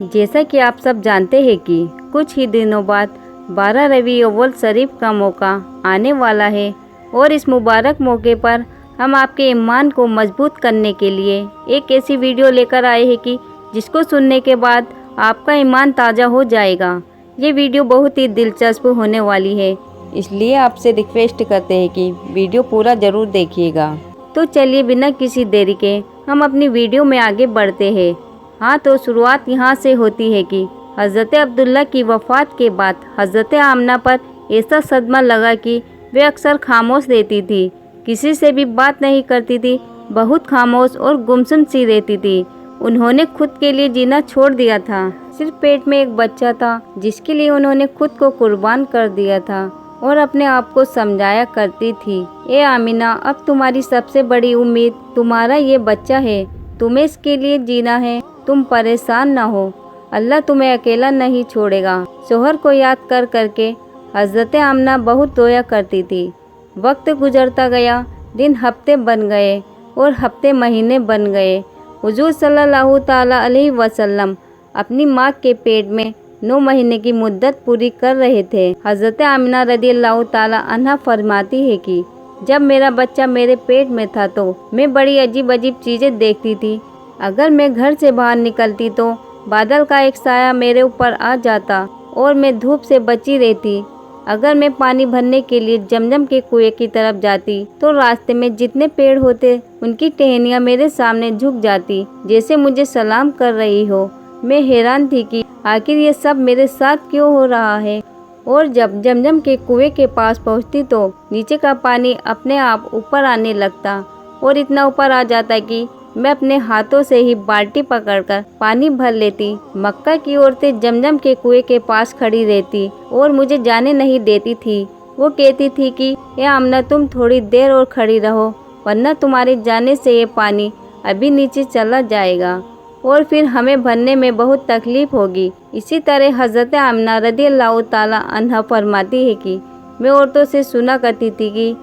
जैसा कि आप सब जानते हैं कि कुछ ही दिनों बाद 12 रबी अव्वल शरीफ का मौका आने वाला है और इस मुबारक मौके पर हम आपके ईमान को मजबूत करने के लिए एक ऐसी वीडियो लेकर आए हैं कि जिसको सुनने के बाद आपका ईमान ताज़ा हो जाएगा। ये वीडियो बहुत ही दिलचस्प होने वाली है, इसलिए आपसे रिक्वेस्ट करते हैं कि वीडियो पूरा ज़रूर देखिएगा। तो चलिए बिना किसी देरी के हम अपनी वीडियो में आगे बढ़ते हैं। हाँ, तो शुरुआत यहाँ से होती है कि हज़रत अब्दुल्ला की वफ़ात के बाद हज़रत आमना पर ऐसा सदमा लगा कि वे अक्सर खामोश रहती थी, किसी से भी बात नहीं करती थी, बहुत खामोश और गुमसुम सी रहती थी। उन्होंने खुद के लिए जीना छोड़ दिया था। सिर्फ पेट में एक बच्चा था जिसके लिए उन्होंने खुद को कुर्बान कर दिया था और अपने आप को समझाया करती थी, ए आमिना, अब तुम्हारी सबसे बड़ी उम्मीद तुम्हारा ये बच्चा है, तुम्हें इसके लिए जीना है, तुम परेशान ना हो, अल्लाह तुम्हें अकेला नहीं छोड़ेगा। शोहर को याद कर करके हज़रत आमना बहुत रोया करती थी। वक्त गुजरता गया, दिन हफ्ते बन गए और हफ्ते महीने बन गए। हुजूर सल्लल्लाहु ताला अलैहि वसल्लम अपनी माँ के पेट में 9 महीने की मुद्दत पूरी कर रहे थे। हज़रत आमिना रज़ियल्लाहु ताला अन्हा फरमाती है कि जब मेरा बच्चा मेरे पेट में था तो मैं बड़ी अजीब अजीब चीज़ें देखती थी। अगर मैं घर से बाहर निकलती तो बादल का एक साया मेरे ऊपर आ जाता और मैं धूप से बची रहती। अगर मैं पानी भरने के लिए जमजम के कुएं की तरफ जाती तो रास्ते में जितने पेड़ होते उनकी टहनियाँ मेरे सामने झुक जाती, जैसे मुझे सलाम कर रही हो। मैं हैरान थी कि आखिर ये सब मेरे साथ क्यों हो रहा है। और जब जमजम के कुएं के पास पहुंचती तो नीचे का पानी अपने आप ऊपर आने लगता और इतना ऊपर आ जाता कि मैं अपने हाथों से ही बाल्टी पकड़कर पानी भर लेती। मक्का की औरतें जमजम के कुएं के पास खड़ी रहती और मुझे जाने नहीं देती थी। वो कहती थी कि ए आमना, तुम थोड़ी देर और खड़ी रहो, वरना तुम्हारे जाने से ये पानी अभी नीचे चला जाएगा और फिर हमें भरने में बहुत तकलीफ होगी। इसी तरह हज़रत आमना रज़ियल्लाहु ताला अन्हा फरमाती है कि मैं औरतों से सुना करती थी कि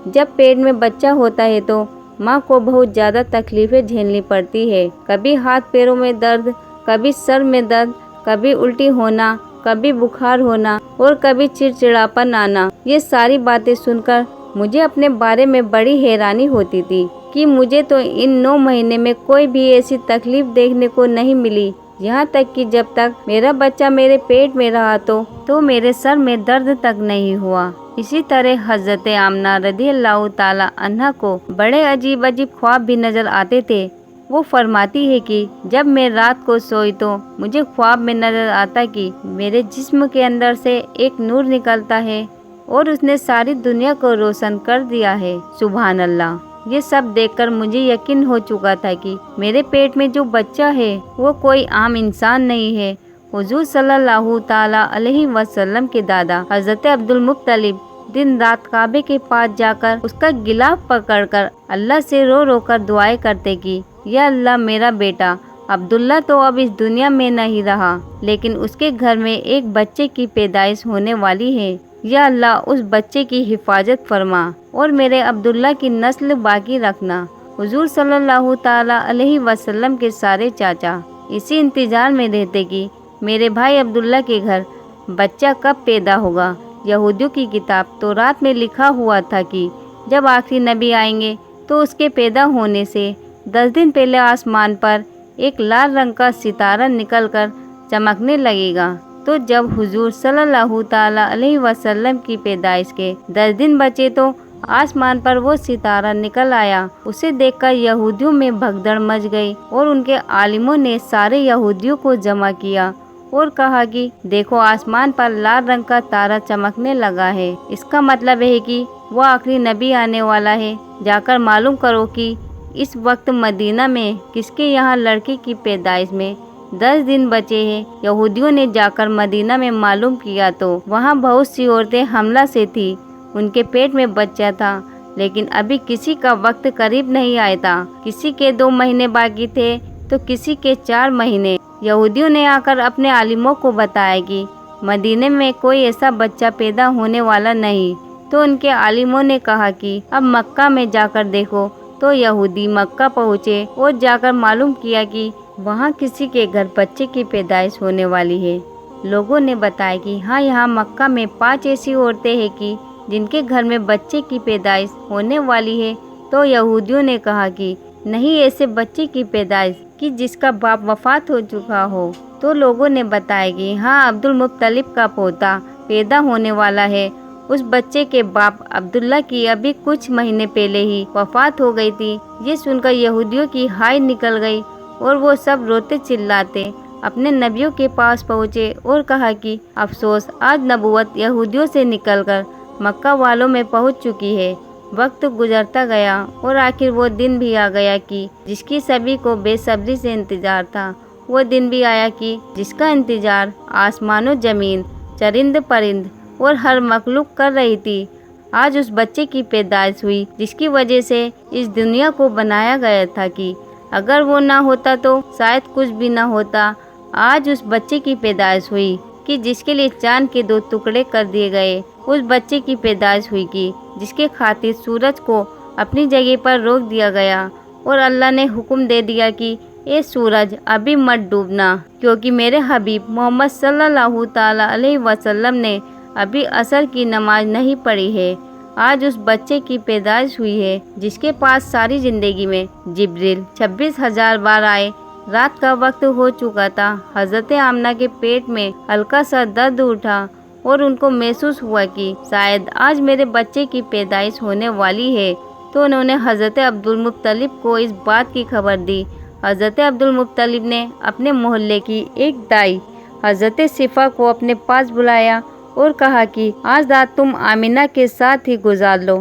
जब पेट में बच्चा होता है तो माँ को बहुत ज़्यादा तकलीफ़ें झेलनी पड़ती है। कभी हाथ पैरों में दर्द, कभी सर में दर्द, कभी उल्टी होना, कभी बुखार होना और कभी चिड़चिड़ापन आना। ये सारी बातें सुनकर मुझे अपने बारे में बड़ी हैरानी होती थी कि मुझे तो इन 9 महीने में कोई भी ऐसी तकलीफ़ देखने को नहीं मिली। यहाँ तक कि जब तक मेरा बच्चा मेरे पेट में रहा तो मेरे सर में दर्द तक नहीं हुआ। इसी तरह हज़रत आमना रज़ियल्लाहु ताला अन्हा को बड़े अजीब अजीब ख्वाब भी नज़र आते थे। वो फरमाती है कि जब मैं रात को सोई तो मुझे ख्वाब में नज़र आता कि मेरे जिस्म के अंदर से एक नूर निकलता है और उसने सारी दुनिया को रोशन कर दिया है। सुभान अल्लाह। ये सब देखकर मुझे यकीन हो चुका था कि मेरे पेट में जो बच्चा है वो कोई आम इंसान नहीं है। हुजूर सल्लल्लाहु ताला अलैहि वसल्लम के दादा हज़रत अब्दुल मुत्तलिब दिन रात काबे के पास जाकर उसका गिलाफ पकड़कर अल्लाह से रो रो कर दुआएं करते कि या अल्लाह, मेरा बेटा अब्दुल्ला तो अब इस दुनिया में नहीं रहा, लेकिन उसके घर में एक बच्चे की पैदाइश होने वाली है। या अल्लाह, उस बच्चे की हिफाजत फरमा और मेरे अब्दुल्ला की नस्ल बाकी रखना। हुजूर सल्लल्लाहु ताला अलैहि वसल्लम के सारे चाचा इसी इंतजार में रहते कि मेरे भाई अब्दुल्ला के घर बच्चा कब पैदा होगा। यहूदियों की किताब तौरात में लिखा हुआ था कि जब आखिरी नबी आएंगे तो उसके पैदा होने से 10 दिन पहले आसमान पर एक लाल रंग का सितारा निकलकर चमकने लगेगा। तो जब हुजूर सल्लल्लाहु ताला अलैहि वसल्लम की पैदाइश के 10 दिन बचे तो आसमान पर वो सितारा निकल आया। उसे देखकर यहूदियों में भगदड़ मच गई और उनके आलिमों ने सारे यहूदियों को जमा किया और कहा कि देखो, आसमान पर लाल रंग का तारा चमकने लगा है, इसका मतलब है कि वो आखिरी नबी आने वाला है। जाकर मालूम करो कि इस वक्त मदीना में किसके यहाँ लड़के की पैदाइश में 10 दिन बचे हैं। यहूदियों ने जाकर मदीना में मालूम किया तो वहाँ बहुत सी औरतें हमला से थी, उनके पेट में बच्चा था, लेकिन अभी किसी का वक्त करीब नहीं आया था। किसी के 2 महीने बाकी थे तो किसी के 4 महीने। यहूदियों ने आकर अपने आलिमों को बताया कि मदीने में कोई ऐसा बच्चा पैदा होने वाला नहीं। तो उनके आलिमों ने कहा कि अब मक्का में जाकर देखो। तो यहूदी मक्का पहुँचे और जाकर मालूम किया कि वहाँ किसी के घर बच्चे की पैदाइश होने वाली है। लोगों ने बताया कि हाँ, यहाँ मक्का में 5 ऐसी औरतें हैं कि जिनके घर में बच्चे की पैदाइश होने वाली है। तो यहूदियों ने कहा कि नहीं, ऐसे बच्चे की पैदाइश कि जिसका बाप वफात हो चुका हो। तो लोगों ने बताया कि हाँ, अब्दुल मुत्तलिब का पोता पैदा होने वाला है। उस बच्चे के बाप अब्दुल्ला की अभी कुछ महीने पहले ही वफात हो गई थी। ये सुनकर यहूदियों की हाय निकल गई और वो सब रोते चिल्लाते अपने नबियों के पास पहुँचे और कहा कि अफसोस, आज नबूवत यहूदियों से निकलकर मक्का वालों में पहुँच चुकी है। वक्त गुजरता गया और आखिर वो दिन भी आ गया कि जिसकी सभी को बेसब्री से इंतजार था। वो दिन भी आया कि जिसका इंतजार आसमानो ज़मीन, चरिंद परिंद और हर मखलूक कर रही थी। आज उस बच्चे की पैदाइश हुई जिसकी वजह से इस दुनिया को बनाया गया था कि अगर वो ना होता तो शायद कुछ भी ना होता। आज उस बच्चे की पैदाइश हुई कि जिसके लिए चांद के 2 टुकड़े कर दिए गए। उस बच्चे की पैदाइश हुई कि जिसके खातिर सूरज को अपनी जगह पर रोक दिया गया और अल्लाह ने हुक्म दे दिया कि ए सूरज, अभी मत डूबना, क्योंकि मेरे हबीब मोहम्मद सल्लल्लाहु ताला अलैहि वसल्लम ने अभी असर की नमाज नहीं पढ़ी है। आज उस बच्चे की पैदाइश हुई है जिसके पास सारी ज़िंदगी में जिब्रील 26,000 बार आए। रात का वक्त हो चुका था। हज़रत आमना के पेट में हल्का सा दर्द उठा और उनको महसूस हुआ कि शायद आज मेरे बच्चे की पैदाइश होने वाली है। तो उन्होंने हज़रत अब्दुल मुत्तलिब को इस बात की खबर दी। हज़रत अब्दुल मुत्तलिब ने अपने मोहल्ले की एक दाई हज़रत सिफा को अपने पास बुलाया और कहा कि आज रात तुम आमिना के साथ ही गुजार लो,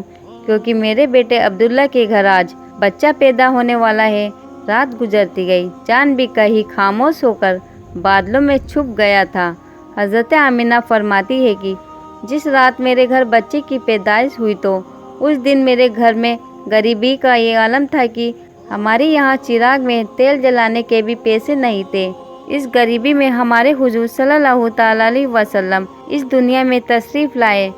क्योंकि मेरे बेटे अब्दुल्ला के घर आज बच्चा पैदा होने वाला है। रात गुजरती गई, चांद भी कहीं खामोश होकर बादलों में छुप गया था। हज़रत आमिना फरमाती है कि जिस रात मेरे घर बच्चे की पैदाइश हुई तो उस दिन मेरे घर में गरीबी का ये आलम था कि हमारे यहाँ चिराग में तेल जलाने के भी पैसे नहीं थे। इस गरीबी में हमारे हुजूर सल्लल्लाहु ताला अलैहि वसल्लम इस दुनिया में तशरीफ़ लाए।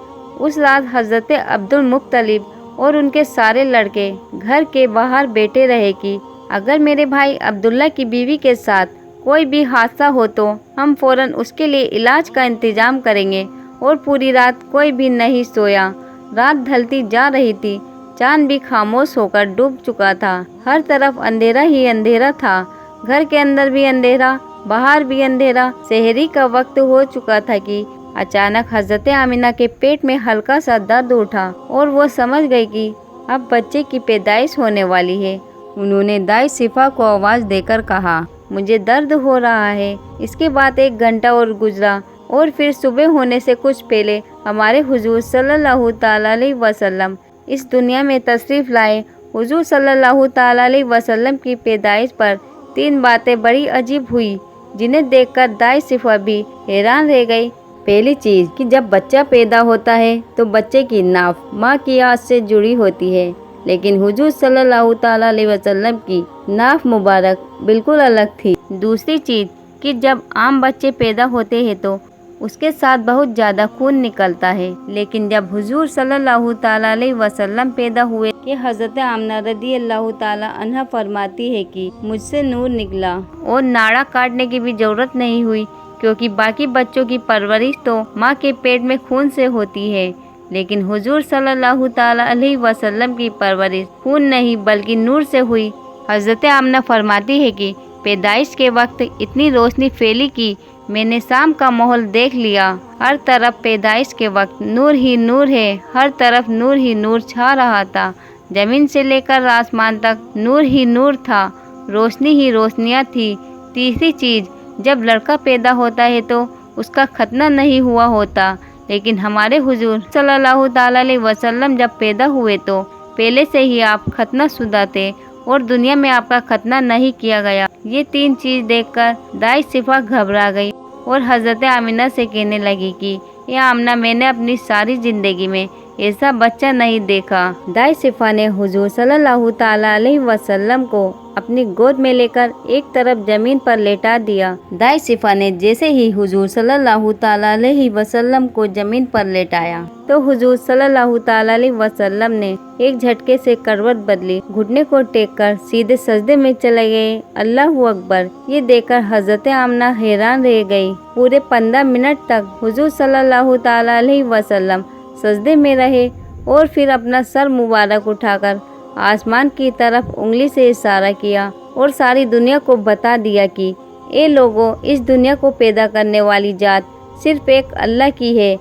उस रात हज़रत अब्दुल मुत्तलिब और उनके सारे लड़के घर के बाहर बैठे रहे कि अगर मेरे भाई अब्दुल्ला की बीवी के साथ कोई भी हादसा हो तो हम फ़ौरन उसके लिए इलाज का इंतज़ाम करेंगे। और पूरी रात कोई भी नहीं सोया। रात ढलती जा रही थी, चांद भी खामोश होकर डूब चुका था। हर तरफ अंधेरा ही अंधेरा था, घर के अंदर भी अंधेरा, बाहर भी अंधेरा। सहरी का वक्त हो चुका था कि अचानक हज़रत आमिना के पेट में हल्का सा दर्द उठा और वो समझ गई कि अब बच्चे की पैदाइश होने वाली है। उन्होंने दाई सिफा को आवाज़ देकर कहा, मुझे दर्द हो रहा है। इसके बाद 1 घंटा और गुजरा और फिर सुबह होने से कुछ पहले हमारे हुजूर सल्लल्लाहु ताला अलैहि वसल्लम इस दुनिया में तशरीफ़ लाए। हुजूर सल्लल्लाहु ताला अलैहि वसल्लम की पैदाइश पर 3 बातें बड़ी अजीब हुई, जिन्हें देखकर दाई सिफा भी हैरान रह गई। पहली चीज़ कि जब बच्चा पैदा होता है तो बच्चे की नाफ माँ की आँख से जुड़ी होती है, लेकिन हुजूर सल्लल्लाहु ताला अलैहि वसल्लम की नाफ मुबारक बिल्कुल अलग थी। दूसरी चीज़ कि जब आम बच्चे पैदा होते हैं तो उसके साथ बहुत ज़्यादा खून निकलता है, लेकिन जब हुजूर सल्लल्लाहु ताला अलैहि वसल्लम पैदा हुए कि हज़रत आमना रज़ियल्लाहु ताला अन्हा फरमाती है कि मुझसे नूर निकला और नाड़ा काटने की भी ज़रूरत नहीं हुई, क्योंकि बाकी बच्चों की परवरिश तो माँ के पेट में खून से होती है, लेकिन हुजूर सल्लल्लाहु ताला अलैहि वसल्लम की परवरिश खून नहीं बल्कि नूर से हुई। हज़रत आमना फरमाती है कि पैदाइश के वक्त इतनी रोशनी फैली कि मैंने शाम का माहौल देख लिया। हर तरफ पैदाइश के वक्त नूर ही नूर है, हर तरफ नूर ही नूर छा रहा था। ज़मीन से लेकर आसमान तक नूर ही नूर था, रोशनी ही रोशनियाँ थी। तीसरी चीज़, जब लड़का पैदा होता है तो उसका खतना नहीं हुआ होता, लेकिन हमारे हुजूर सल्लल्लाहु ताला अलैहि वसल्लम जब पैदा हुए तो पहले से ही आप खतना शुदा थे और दुनिया में आपका खतना नहीं किया गया। ये 3 चीज़ देखकर दाई सिफा घबरा गई और हज़रत आमिना से कहने लगी कि ये आमना, मैंने अपनी सारी ज़िंदगी में ऐसा बच्चा नहीं देखा। दाई सिफा ने हुजूर सल्लल्लाहु ताला अलैहि वसल्लम को اپنی گود میں لے کر ایک طرف زمین پر لیٹا دیا۔ دائی صفا نے جیسے ہی حضور صلی اللہ تعالیٰ علیہ وسلم کو زمین پر لیٹایا تو حضور صلی اللہ تعالیٰ علیہ وسلم نے ایک جھٹکے سے کروٹ بدلی، گھٹنے کو ٹیک کر سیدھے سجدے میں چلے گئے۔ اللہ اکبر! یہ دیکھ کر حضرت آمنہ حیران رہ گئی۔ پورے 15 منٹ تک حضور صلی اللہ تعالیٰ علیہ وسلم سجدے میں رہے اور پھر اپنا سر مبارک اٹھا کر آسمان کی طرف انگلی سے اشارہ کیا اور ساری دنیا کو بتا دیا کہ اے لوگوں، اس دنیا کو پیدا کرنے والی ذات صرف ایک اللہ کی ہے۔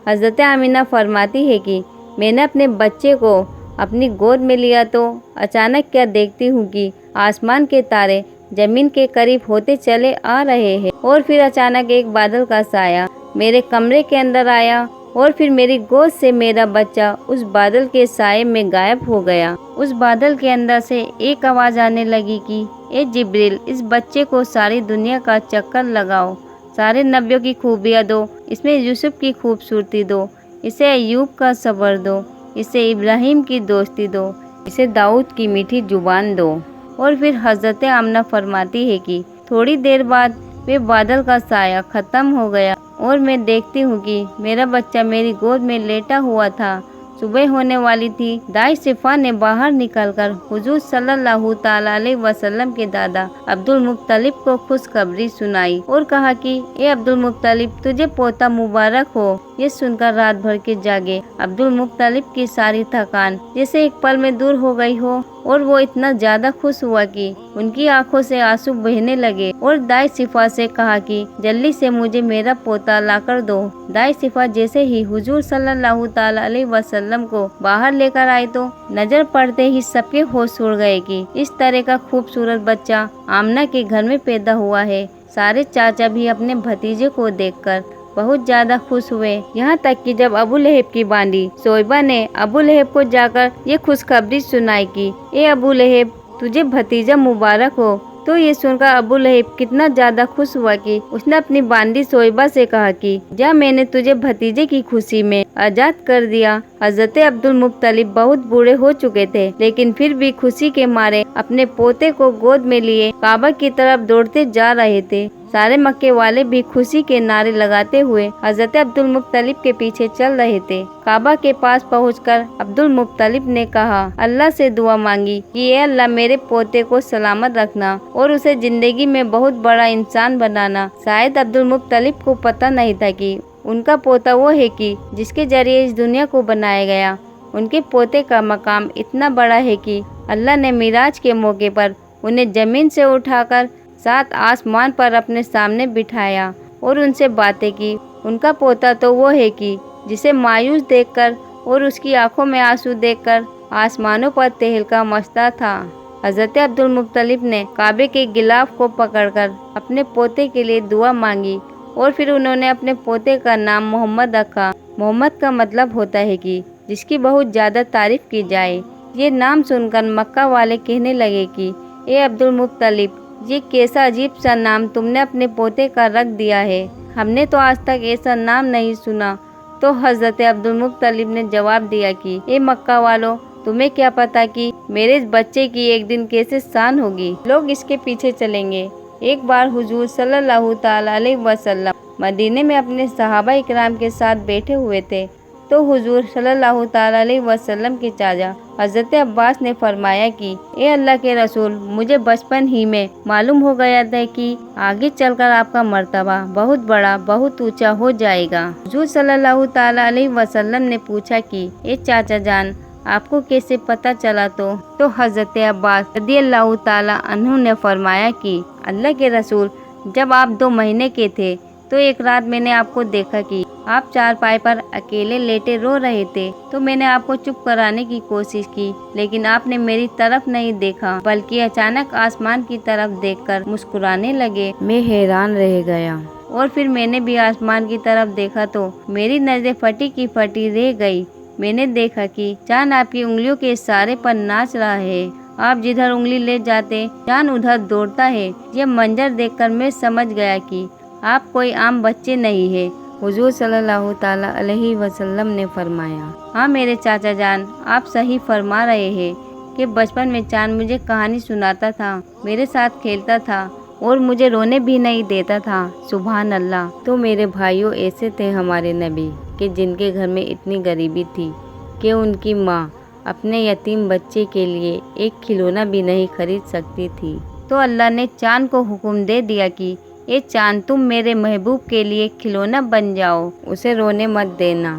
حضرت آمنہ فرماتی ہے کہ میں نے اپنے بچے کو اپنی گود میں لیا تو اچانک کیا دیکھتی ہوں کہ آسمان کے تارے زمین کے قریب ہوتے چلے آ رہے ہیں، اور پھر اچانک ایک بادل کا سایہ میرے کمرے کے اندر آیا اور پھر میری گود سے میرا بچہ اس بادل کے سائے میں غائب ہو گیا۔ اس بادل کے اندر سے ایک آواز آنے لگی کہ اے جبریل، اس بچے کو ساری دنیا کا چکر لگاؤ، سارے نبیوں کی خوبیاں دو، اس میں یوسف کی خوبصورتی دو، اسے ایوب کا صبر دو، اسے ابراہیم کی دوستی دو، اسے داؤد کی میٹھی زبان دو۔ اور پھر حضرت آمنہ فرماتی ہے کہ تھوڑی دیر بعد وہ بادل کا سایہ ختم ہو گیا اور میں دیکھتی ہوں کہ میرا بچہ میری گود میں لیٹا ہوا تھا۔ صبح ہونے والی تھی۔ دائی صفا نے باہر نکل کر حضور صلی اللہ تعالیٰ علیہ وسلم کے دادا عبد المطلب کو خوشخبری سنائی اور کہا کہ اے عبد المطلب، تجھے پوتا مبارک ہو۔ یہ سن کر رات بھر کے جاگے عبد المطلب کی ساری تھکان جیسے ایک پل میں دور ہو گئی ہو، اور وہ اتنا زیادہ خوش ہوا کہ ان کی آنکھوں سے آنسو بہنے لگے، اور دائی صفا سے کہا کہ جلدی سے مجھے میرا پوتا لا کر دو۔ دائی صفا جیسے ہی حضور صلی اللہ تعالیٰ علیہ وسلم کو باہر لے کر آئے تو نظر پڑتے ہی سب کے ہوش اڑ گئے کہ اس طرح کا خوبصورت بچہ آمنہ کے گھر میں پیدا ہوا ہے۔ سارے چاچا بھی اپنے بھتیجے کو دیکھ کر بہت زیادہ خوش ہوئے، یہاں تک کہ جب ابو لہب کی باندی صویبہ نے ابو لہب کو جا کر یہ خوشخبری سنائی کہ اے ابو لہب، تجھے بھتیجا مبارک ہو، تو یہ سن کر ابو لہب کتنا زیادہ خوش ہوا کہ اس نے اپنی باندی صویبہ سے کہا کہ جا، میں نے تجھے بھتیجے کی خوشی میں آزاد کر دیا۔ حضرت عبد المطلب بہت بوڑھے ہو چکے تھے، لیکن پھر بھی خوشی کے مارے اپنے پوتے کو گود میں لیے کعبہ کی طرف دوڑتے جا رہے تھے۔ سارے مکے والے بھی خوشی کے نعرے لگاتے ہوئے حضرت عبد المطلب کے پیچھے چل رہے تھے۔ کعبہ کے پاس پہنچ کر عبد المطلب نے کہا، اللہ سے دعا مانگی کہ اے اللہ، میرے پوتے کو سلامت رکھنا اور اسے زندگی میں بہت بڑا انسان بنانا۔ شاید عبد المطلب کو پتہ نہیں تھا کہ ان کا پوتا وہ ہے کہ جس کے ذریعے اس دنیا کو بنایا گیا۔ ان کے پوتے کا مقام اتنا بڑا ہے کہ اللہ نے معراج کے موقع پر انہیں زمین سے اٹھا کر 7 آسمان پر اپنے سامنے بٹھایا اور ان سے باتیں کی۔ ان کا پوتا تو وہ ہے کہ جسے مایوس دیکھ کر اور اس کی آنکھوں میں آنسو دیکھ کر آسمانوں پر تہلکہ مچتا تھا۔ حضرت عبد المطلب نے کعبے کے غلاف کو پکڑ کر اپنے پوتے کے لیے دعا مانگی اور پھر انہوں نے اپنے پوتے کا نام محمد رکھا۔ محمد کا مطلب ہوتا ہے کہ جس کی بہت زیادہ تعریف کی جائے۔ یہ نام سن کر مکہ والے کہنے لگے کہ اے عبد المطلب، یہ کیسا عجیب سا نام تم نے اپنے پوتے کا رکھ دیا ہے، ہم نے تو آج تک ایسا نام نہیں سنا۔ تو حضرت عبد المطلب نے جواب دیا کہ اے مکہ والوں، تمہیں کیا پتا کہ میرے اس بچے کی ایک دن کیسے شان ہوگی، لوگ اس کے پیچھے چلیں گے۔ ایک بار حضور صلی اللہ تعالیٰ علیہ وسلم مدینے میں اپنے صحابہ اکرام کے ساتھ بیٹھے ہوئے تھے تو حضور صلی اللہ تعالیٰ علیہ وسلم کے چاچا حضرت عباس نے فرمایا کہ اے اللہ کے رسول، مجھے بچپن ہی میں معلوم ہو گیا تھا کہ آگے چل کر آپ کا مرتبہ بہت بڑا، بہت اونچا ہو جائے گا۔ حضور صلی اللہ تعالیٰ علیہ وسلم نے پوچھا کہ اے چاچا جان، آپ کو کیسے پتا چلا؟ تو حضرت عباس رضی اللہ تعالیٰ عنہ نے فرمایا کہ اللہ کے رسول، جب آپ 2 مہینے کے تھے تو ایک رات میں نے آپ کو دیکھا کہ آپ چارپائی پر اکیلے لیٹے رو رہے تھے، تو میں نے آپ کو چپ کرانے کی کوشش کی، لیکن آپ نے میری طرف نہیں دیکھا بلکہ اچانک آسمان کی طرف دیکھ کر مسکرانے لگے۔ میں حیران رہ گیا اور پھر میں نے بھی آسمان کی طرف دیکھا تو میری نظریں پھٹی کی پھٹی رہ گئی۔ میں نے دیکھا کہ چاند آپ کی انگلیوں کے اشارے پر ناچ رہا ہے، آپ جدھر انگلی لے جاتے چاند ادھر دوڑتا ہے۔ یہ منظر دیکھ کر میں سمجھ گیا کہ آپ کوئی عام بچے نہیں ہے۔ حضور صلی اللہ تعالیٰ علیہ وسلم نے فرمایا، ہاں میرے چاچا جان، آپ صحیح فرما رہے ہیں، کہ بچپن میں چاند مجھے کہانی سناتا تھا، میرے ساتھ کھیلتا تھا اور مجھے رونے بھی نہیں دیتا تھا۔ سبحان اللہ۔ تو میرے بھائیوں، ایسے تھے ہمارے نبی کہ جن کے گھر میں اتنی غریبی تھی کہ ان کی ماں اپنے یتیم بچے کے لیے ایک کھلونا بھی نہیں خرید سکتی تھی۔ تو اللہ نے چاند کو حکم دے دیا کہ اے چاند، تم میرے محبوب کے لیے کھلونا بن جاؤ، اسے رونے مت دینا۔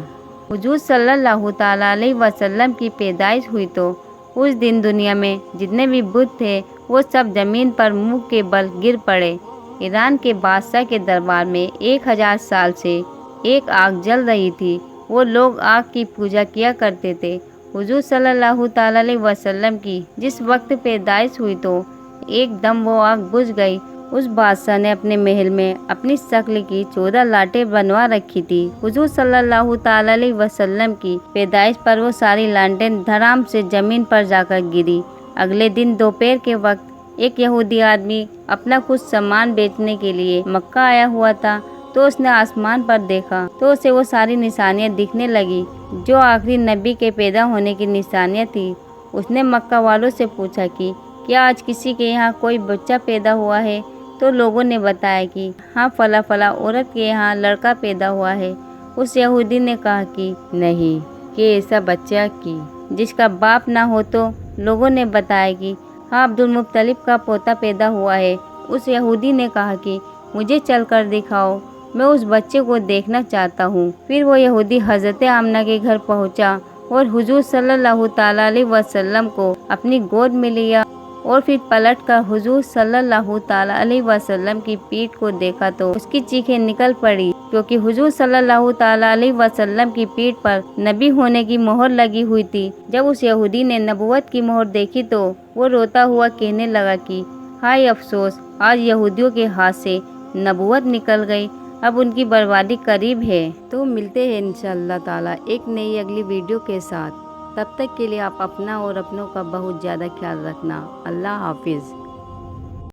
حضور صلی اللہ تعالیٰ علیہ وسلم کی پیدائش ہوئی تو اس دن دنیا میں جتنے بھی بت تھے وہ سب زمین پر منہ کے بل گر پڑے۔ ایران کے بادشاہ کے دربار میں 1000 سال سے ایک آگ جل رہی تھی۔ وہ لوگ آگ کی پوجا کیا کرتے تھے۔ حضور صلی اللہ تعالیٰ علیہ وسلم کی جس وقت پیدائش ہوئی تو ایک دم وہ آگ بجھ گئی۔ اس بادشاہ نے اپنے محل میں اپنی شکل کی 14 لاٹیں بنوا رکھی تھی۔ حضور صلی اللہ تعالیٰ علیہ وسلم کی پیدائش پر وہ ساری لانٹیں دھڑام سے زمین پر جا کر گری۔ اگلے دن دوپہر کے وقت ایک یہودی آدمی اپنا کچھ سامان بیچنے کے لیے مکہ آیا ہوا تھا، تو اس نے آسمان پر دیکھا تو اسے وہ ساری نشانیاں دکھنے لگی جو آخری نبی کے پیدا ہونے کی نشانیاں تھیں۔ اس نے مکہ والوں سے پوچھا کہ کیا آج کسی کے یہاں کوئی بچہ پیدا ہوا ہے؟ تو لوگوں نے بتایا کہ ہاں، فلاں فلاں عورت کے یہاں لڑکا پیدا ہوا ہے۔ اس یہودی نے کہا کہ نہیں، کہ ایسا بچہ کی جس کا باپ نہ ہو؟ تو لوگوں نے بتایا کہ ہاں، عبد المطلب کا پوتا پیدا ہوا ہے۔ اس یہودی نے کہا کہ مجھے چل کر دکھاؤ، میں اس بچے کو دیکھنا چاہتا ہوں۔ پھر وہ یہودی حضرت آمنہ کے گھر پہنچا اور حضور صلی اللہ تعالیٰ علیہ وسلم کو اپنی گود میں لیا اور پھر پلٹ کر حضور صلی اللہ تعالیٰ علیہ وسلم کی پیٹھ کو دیکھا تو اس کی چیخیں نکل پڑی، کیونکہ حضور صلی اللہ تعالیٰ علیہ وسلم کی پیٹھ پر نبی ہونے کی مہر لگی ہوئی تھی۔ جب اس یہودی نے نبوت کی مہر دیکھی تو وہ روتا ہوا کہنے لگا کہ ہائے افسوس، آج یہودیوں کے ہاتھ سے نبوت نکل گئی، اب ان کی بربادی قریب ہے۔ تو ملتے ہیں انشاءاللہ تعالیٰ ایک نئی اگلی ویڈیو کے ساتھ۔ تب تک کے لیے آپ اپنا اور اپنوں کا بہت زیادہ خیال رکھنا۔ اللہ حافظ۔